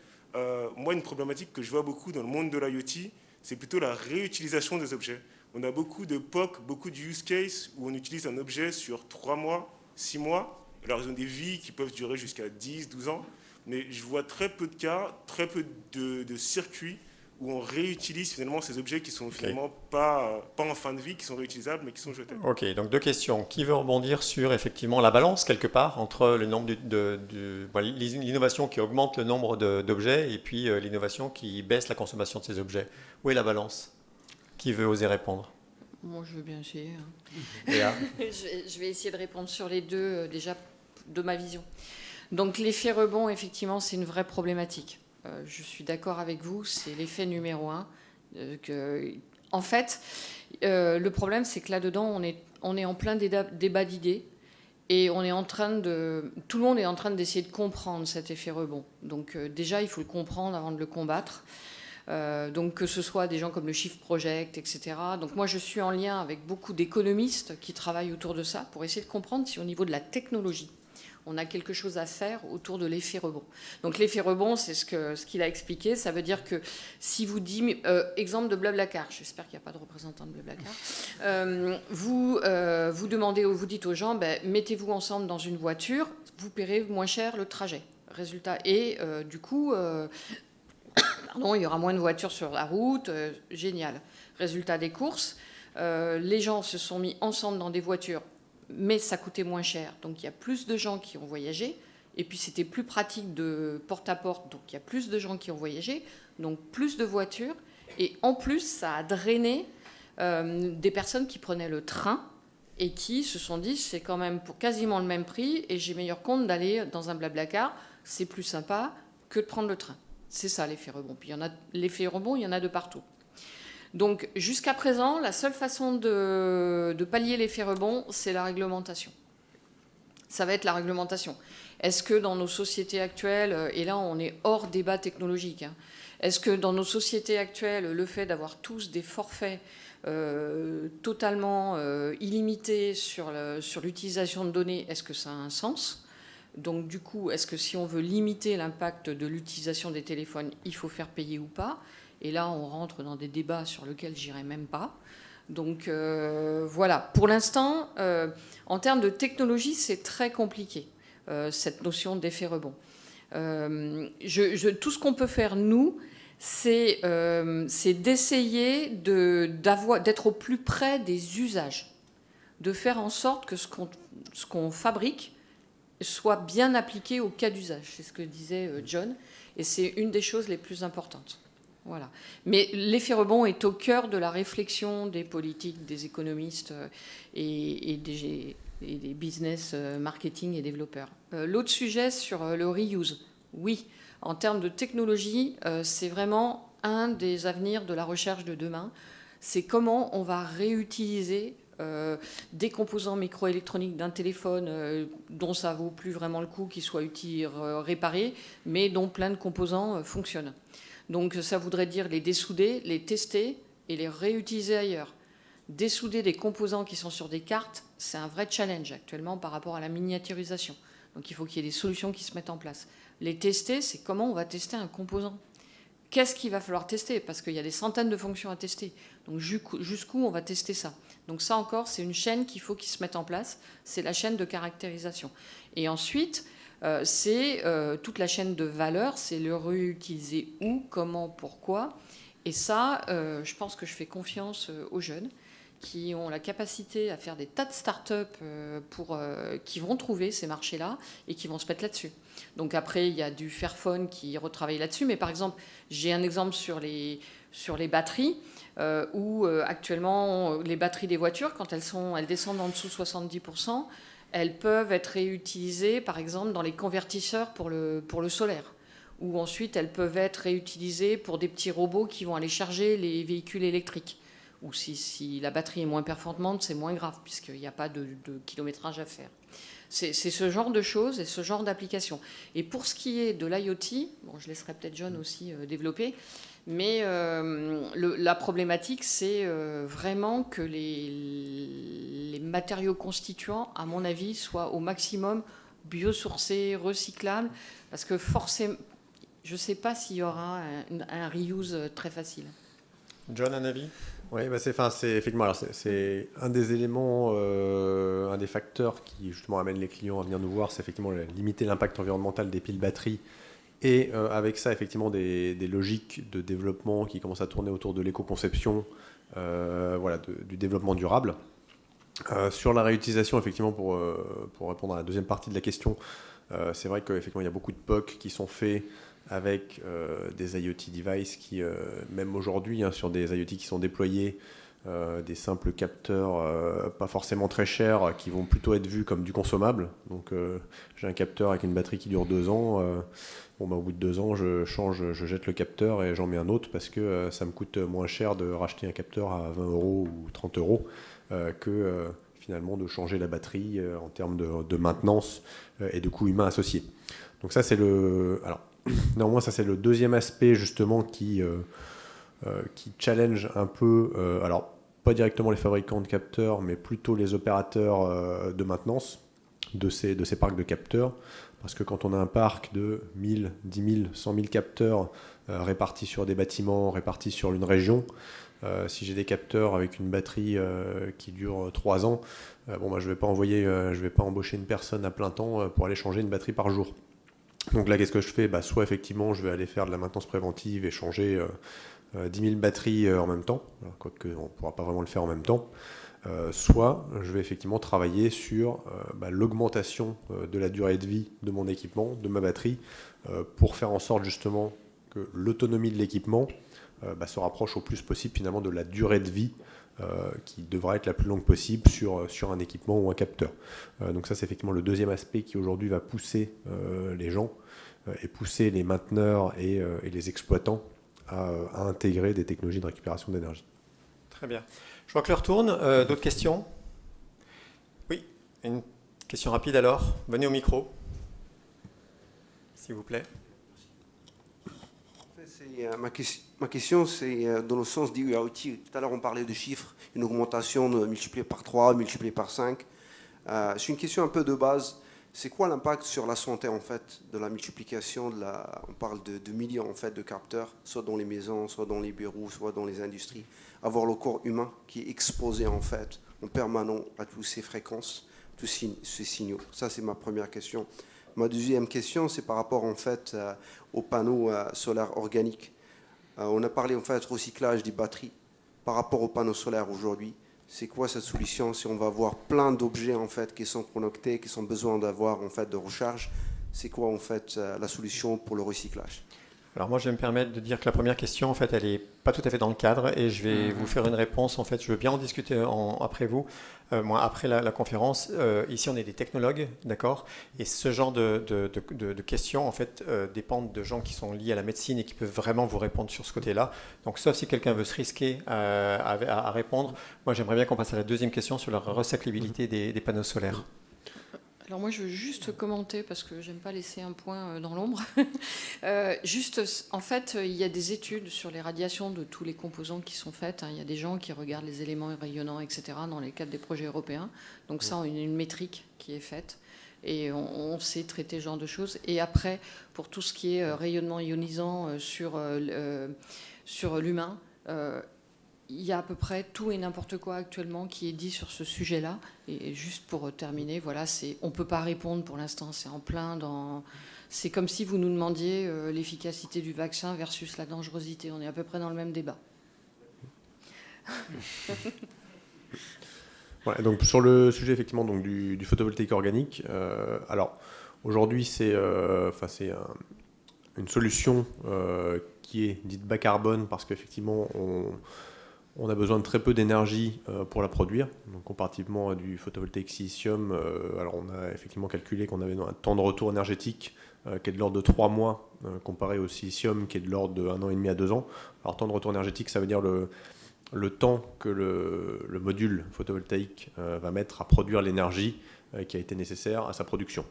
Moi, une problématique que je vois beaucoup dans le monde de l'IoT, c'est plutôt la réutilisation des objets. On a beaucoup de POC, beaucoup de use cases où on utilise un objet sur 3 mois, 6 mois. Alors, ils ont des vies qui peuvent durer jusqu'à 10, 12 ans. Mais je vois très peu de cas, très peu de circuits où on réutilise finalement ces objets qui sont finalement pas en fin de vie, qui sont réutilisables, mais qui sont jetés. Ok, donc deux questions. Qui veut rebondir sur effectivement la balance quelque part entre le nombre l'innovation qui augmente le nombre d'objets et puis l'innovation qui baisse la consommation de ces objets? Où est la balance? Qui veut oser répondre? Moi, je veux bien essayer. Léa? Je vais essayer de répondre sur les deux, déjà, de ma vision. Donc, l'effet rebond, effectivement, c'est une vraie problématique. Je suis d'accord avec vous, c'est l'effet numéro 1. En fait, le problème, c'est que là-dedans, on est en plein débat d'idées et tout le monde est en train d'essayer de comprendre cet effet rebond. Donc, déjà, il faut le comprendre avant de le combattre. Donc que ce soit des gens comme le Shift Project, etc. Donc moi, je suis en lien avec beaucoup d'économistes qui travaillent autour de ça pour essayer de comprendre si au niveau de la technologie, on a quelque chose à faire autour de l'effet rebond. Donc l'effet rebond, c'est ce qu'il a expliqué. Ça veut dire que si vous dites... exemple de Blablacar, j'espère qu'il n'y a pas de représentant de Blablacar. Vous demandez, vous dites aux gens, mettez-vous ensemble dans une voiture, vous paierez moins cher le trajet. Résultat. Et du coup... il y aura moins de voitures sur la route, génial. Résultat des courses, les gens se sont mis ensemble dans des voitures, mais ça coûtait moins cher. Donc il y a plus de gens qui ont voyagé, et puis c'était plus pratique de porte à porte, donc il y a plus de gens qui ont voyagé, donc plus de voitures, et en plus ça a drainé des personnes qui prenaient le train et qui se sont dit c'est quand même pour quasiment le même prix, et j'ai meilleur compte d'aller dans un Blablacar, c'est plus sympa que de prendre le train. C'est ça l'effet rebond. Puis l'effet rebond, il y en a de partout. Donc jusqu'à présent, la seule façon de pallier l'effet rebond, c'est la réglementation. Ça va être la réglementation. Est-ce que dans nos sociétés actuelles, et là on est hors débat technologique, est-ce que dans nos sociétés actuelles, le fait d'avoir tous des forfaits totalement illimités sur l'utilisation de données, est-ce que ça a un sens ? Donc du coup, est-ce que si on veut limiter l'impact de l'utilisation des téléphones, il faut faire payer ou pas? Et là, on rentre dans des débats sur lesquels j'irai même pas. Donc voilà, pour l'instant, en termes de technologie, c'est très compliqué, cette notion d'effet rebond. Tout ce qu'on peut faire, nous, c'est d'essayer d'être au plus près des usages, de faire en sorte que ce qu'on fabrique soit bien appliqué au cas d'usage. C'est ce que disait John, et c'est une des choses les plus importantes. Voilà. Mais l'effet rebond est au cœur de la réflexion des politiques, des économistes et des business marketing et développeurs. L'autre sujet sur le reuse, oui, en termes de technologie, c'est vraiment un des avenirs de la recherche de demain. C'est comment on va réutiliser des composants microélectroniques d'un téléphone dont ça vaut plus vraiment le coup qu'ils soient réparés, mais dont plein de composants fonctionnent. Donc ça voudrait dire les dessouder, les tester et les réutiliser ailleurs. Dessouder des composants qui sont sur des cartes, c'est un vrai challenge actuellement par rapport à la miniaturisation. Donc il faut qu'il y ait des solutions qui se mettent en place. Les tester, c'est comment on va tester un composant. Qu'est-ce qu'il va falloir tester? Parce qu'il y a des centaines de fonctions à tester. Donc jusqu'où on va tester ça? Donc ça encore, c'est une chaîne qu'il faut qu'il se mette en place. C'est la chaîne de caractérisation. Et ensuite, c'est toute la chaîne de valeur. C'est le réutiliser où, comment, pourquoi. Et ça, je pense que je fais confiance aux jeunes qui ont la capacité à faire des tas de start-up qui vont trouver ces marchés-là et qui vont se mettre là-dessus. Donc après, il y a du Fairphone qui retravaille là-dessus. Mais par exemple, j'ai un exemple sur les batteries, où actuellement, les batteries des voitures, quand elles descendent en dessous de 70%, elles peuvent être réutilisées, par exemple, dans les convertisseurs pour le solaire. Ou ensuite, elles peuvent être réutilisées pour des petits robots qui vont aller charger les véhicules électriques. Ou si la batterie est moins performante, c'est moins grave, puisqu'il n'y a pas de kilométrage à faire. C'est ce genre de choses et ce genre d'applications. Et pour ce qui est de l'IoT, bon, je laisserai peut-être John aussi développer, mais la problématique, c'est vraiment que les matériaux constituants, à mon avis, soient au maximum biosourcés, recyclables, parce que forcément, je ne sais pas s'il y aura un reuse très facile. John, un avis? Oui, bah c'est effectivement, c'est un des éléments, un des facteurs qui justement amène les clients à venir nous voir, c'est effectivement limiter l'impact environnemental des piles batteries. Et avec ça, effectivement, des logiques de développement qui commencent à tourner autour de l'éco-conception, du développement durable. Sur la réutilisation, effectivement, pour répondre à la deuxième partie de la question, c'est vrai qu'effectivement, il y a beaucoup de POC qui sont faits avec des IoT devices qui, même aujourd'hui, sur des IoT qui sont déployés, des simples capteurs pas forcément très chers qui vont plutôt être vus comme du consommable. Donc j'ai un capteur avec une batterie qui dure 2 ans. Au bout de 2 ans, je jette le capteur et j'en mets un autre parce que ça me coûte moins cher de racheter un capteur à 20 € ou 30 € que finalement de changer la batterie en termes de maintenance et de coûts humains associés. Donc ça, c'est néanmoins, ça c'est le deuxième aspect justement qui challenge un peu, alors pas directement les fabricants de capteurs, mais plutôt les opérateurs de maintenance de ces parcs de capteurs. Parce que quand on a un parc de 1000, 10 000, 100 000 capteurs répartis sur des bâtiments, répartis sur une région, si j'ai des capteurs avec une batterie qui dure 3 ans, je vais pas embaucher une personne à plein temps pour aller changer une batterie par jour. Donc là, qu'est-ce que je fais? Soit effectivement, je vais aller faire de la maintenance préventive et changer 10 000 batteries en même temps, quoique on ne pourra pas vraiment le faire en même temps. Soit je vais effectivement travailler sur l'augmentation de la durée de vie de mon équipement, de ma batterie, pour faire en sorte justement que l'autonomie de l'équipement se rapproche au plus possible finalement de la durée de vie qui devra être la plus longue possible sur un équipement ou un capteur. Donc ça, c'est effectivement le deuxième aspect qui aujourd'hui va pousser les gens et pousser les mainteneurs et les exploitants à intégrer des technologies de récupération d'énergie. Très bien. Je vois que l'heure tourne. D'autres questions? Oui, une question rapide alors. Venez au micro, s'il vous plaît. Ma question, c'est dans le sens du IoT. Tout à l'heure, on parlait de chiffres, une augmentation multipliée par 3, multipliée par 5. C'est une question un peu de base. C'est quoi l'impact sur la santé en fait de la multiplication on parle de millions en fait de capteurs, soit dans les maisons, soit dans les bureaux, soit dans les industries. Avoir le corps humain qui est exposé en fait en permanent à toutes ces fréquences, tous ces signaux. Ça c'est ma première question. Ma deuxième question c'est par rapport en fait aux panneaux solaires organiques. On a parlé en fait recyclage des batteries par rapport aux panneaux solaires aujourd'hui. C'est quoi cette solution si on va avoir plein d'objets en fait qui sont connectés, qui ont besoin d'avoir en fait de recharge? C'est quoi en fait la solution pour le recyclage? Alors moi, je vais me permettre de dire que la première question, en fait, elle n'est pas tout à fait dans le cadre et je vais vous faire une réponse. En fait, je veux bien en discuter après vous, moi, après la conférence. Ici, on est des technologues, d'accord? Et ce genre de questions, en fait, dépendent de gens qui sont liés à la médecine et qui peuvent vraiment vous répondre sur ce côté-là. Donc, sauf si quelqu'un veut se risquer à répondre, moi, j'aimerais bien qu'on passe à la deuxième question sur la recyclabilité des panneaux solaires. Alors moi, je veux juste commenter, parce que j'aime pas laisser un point dans l'ombre. Juste, en fait, il y a des études sur les radiations de tous les composants qui sont faites. Il y a des gens qui regardent les éléments rayonnants, etc., dans les cadres des projets europééens. Donc ça, on a une métrique qui est faite. Et on sait traiter ce genre de choses. Et après, pour tout ce qui est rayonnement ionisant sur l'humain, il y a à peu près tout et n'importe quoi actuellement qui est dit sur ce sujet-là. Et juste pour terminer, voilà, on ne peut pas répondre pour l'instant. C'est en plein dans... C'est comme si vous nous demandiez l'efficacité du vaccin versus la dangerosité. On est à peu près dans le même débat. Voilà, donc sur le sujet effectivement donc, du photovoltaïque organique, alors aujourd'hui c'est une solution qui est dite bas carbone parce qu'effectivement on a besoin de très peu d'énergie pour la produire. Donc, comparativement à du photovoltaïque silicium, alors on a effectivement calculé qu'on avait un temps de retour énergétique qui est de l'ordre de 3 mois, comparé au silicium qui est de l'ordre de 1 an et demi à 2 ans. Alors, temps de retour énergétique, ça veut dire le temps que le module photovoltaïque va mettre à produire l'énergie qui a été nécessaire à sa production.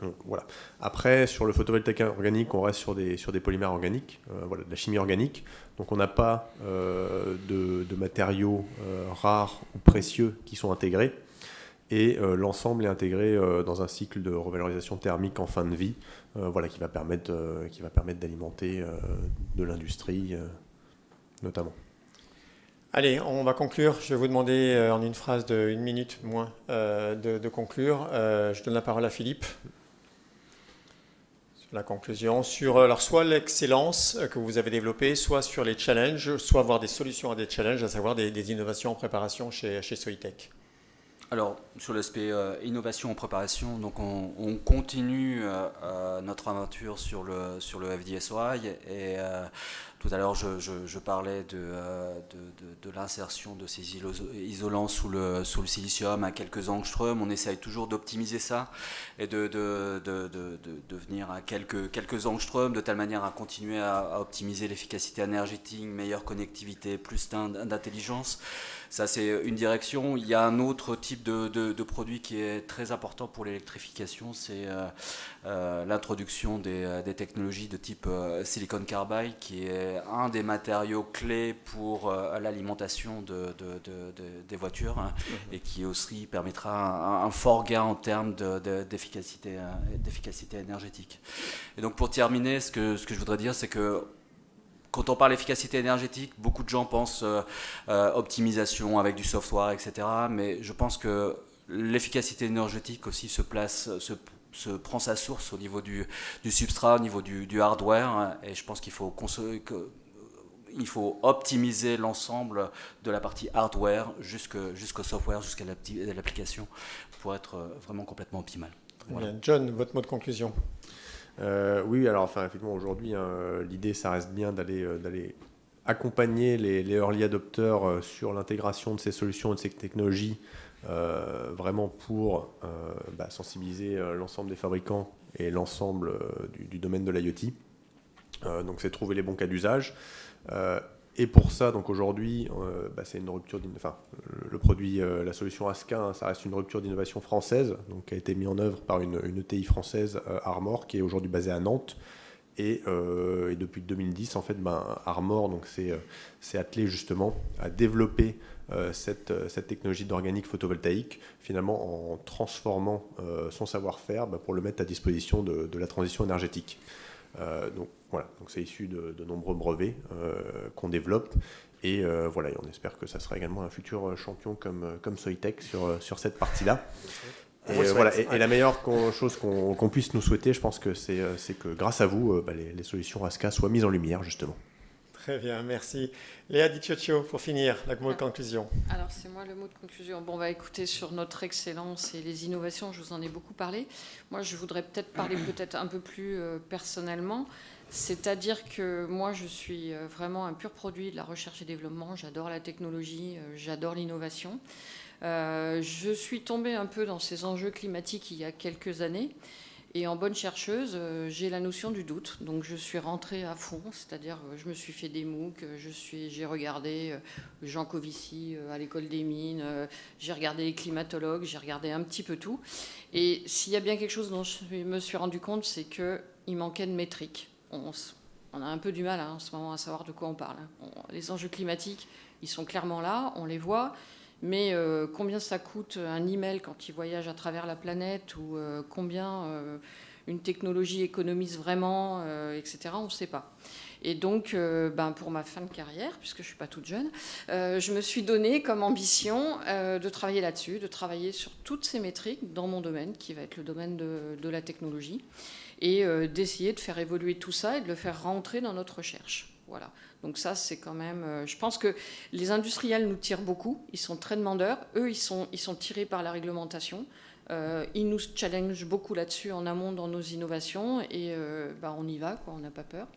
Donc, voilà. Après, sur le photovoltaïque organique, on reste sur des polymères organiques, de la chimie organique. Donc on n'a pas de matériaux rares ou précieux qui sont intégrés. Et l'ensemble est intégré dans un cycle de revalorisation thermique en fin de vie, qui va permettre d'alimenter de l'industrie notamment. Allez, on va conclure. Je vais vous demander en une phrase de 1 minute moins de conclure. Je donne la parole à Philippe. La conclusion sur alors, soit l'excellence que vous avez développée, soit sur les challenges, soit avoir des solutions à des challenges, à savoir des innovations en préparation chez Soitec. Alors, sur l'aspect innovation en préparation, donc on continue notre aventure sur le FD-SOI et tout à l'heure je parlais de l'insertion de ces isolants sous le silicium à quelques angstroms. On essaye toujours d'optimiser ça et de venir à quelques angstroms de telle manière à continuer à optimiser l'efficacité énergétique, meilleure connectivité, plus d'intelligence. Ça, c'est une direction. Il y a un autre type de produit qui est très important pour l'électrification, c'est l'introduction des technologies de type silicon carbide, qui est un des matériaux clés pour l'alimentation des voitures, et qui aussi permettra un fort gain en termes d'efficacité énergétique. Et donc, pour terminer, ce que je voudrais dire, c'est que quand on parle d'efficacité énergétique, beaucoup de gens pensent optimisation avec du software, etc. Mais je pense que l'efficacité énergétique aussi se prend sa source au niveau du substrat, au niveau du hardware. Et je pense qu'il faut optimiser l'ensemble de la partie hardware jusqu'au software, jusqu'à l'application, pour être vraiment complètement optimal. Voilà. Bien. John, votre mot de conclusion. Oui, alors effectivement aujourd'hui l'idée ça reste bien d'aller accompagner les early adopters sur l'intégration de ces solutions et de ces technologies vraiment pour sensibiliser l'ensemble des fabricants et l'ensemble du domaine de l'IoT. Donc c'est trouver les bons cas d'usage. Et pour ça, donc aujourd'hui, c'est une rupture le produit, la solution ASCA, ça reste une rupture d'innovation française, donc qui a été mise en œuvre par une ETI française, Armor, qui est aujourd'hui basée à Nantes, Et depuis 2010, en fait, Armor s'est attelé justement à développer cette technologie d'organique photovoltaïque, finalement en transformant son savoir-faire pour le mettre à disposition de la transition énergétique. Donc c'est issu de nombreux brevets qu'on développe. Et voilà, et on espère que ça sera également un futur champion comme Soitec sur cette partie-là. Et la meilleure chose qu'on puisse nous souhaiter, je pense que c'est que grâce à vous, les solutions ASCA soient mises en lumière, justement. Très bien, merci. Léa Di Cioccio, pour finir, le mot de conclusion. Alors, c'est moi le mot de conclusion. Bon, écoutez, sur notre excellence et les innovations, je vous en ai beaucoup parlé. Moi, je voudrais parler un peu plus personnellement. C'est-à-dire que moi, je suis vraiment un pur produit de la recherche et développement. J'adore la technologie, j'adore l'innovation. Je suis tombée un peu dans ces enjeux climatiques il y a quelques années. Et en bonne chercheuse, j'ai la notion du doute. Donc je suis rentrée à fond, c'est-à-dire je me suis fait des MOOC, j'ai regardé Jean Covici à l'école des mines, j'ai regardé les climatologues, j'ai regardé un petit peu tout. Et s'il y a bien quelque chose dont je me suis rendu compte, c'est qu'il manquait de métrique. On a un peu du mal en ce moment à savoir de quoi on parle. Les enjeux climatiques, ils sont clairement là, on les voit. Mais combien ça coûte un email quand il voyage à travers la planète ou combien une technologie économise vraiment, etc., on ne sait pas. Et donc, pour ma fin de carrière, puisque je ne suis pas toute jeune, je me suis donné comme ambition de travailler là-dessus, de travailler sur toutes ces métriques dans mon domaine, qui va être le domaine de la technologie, et d'essayer de faire évoluer tout ça et de le faire rentrer dans notre recherche. Voilà. Donc ça, c'est quand même... je pense que les industriels nous tirent beaucoup. Ils sont très demandeurs. Eux, ils sont tirés par la réglementation. Ils nous challengent beaucoup là-dessus en amont dans nos innovations. Et on y va, quoi, on n'a pas peur.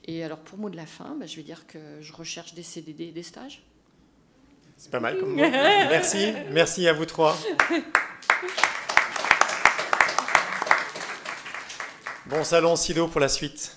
Et alors, pour mot de la fin, je vais dire que je recherche des CDD et des stages. C'est pas mal comme mot. Merci. Merci à vous trois. Bon salon Sido pour la suite.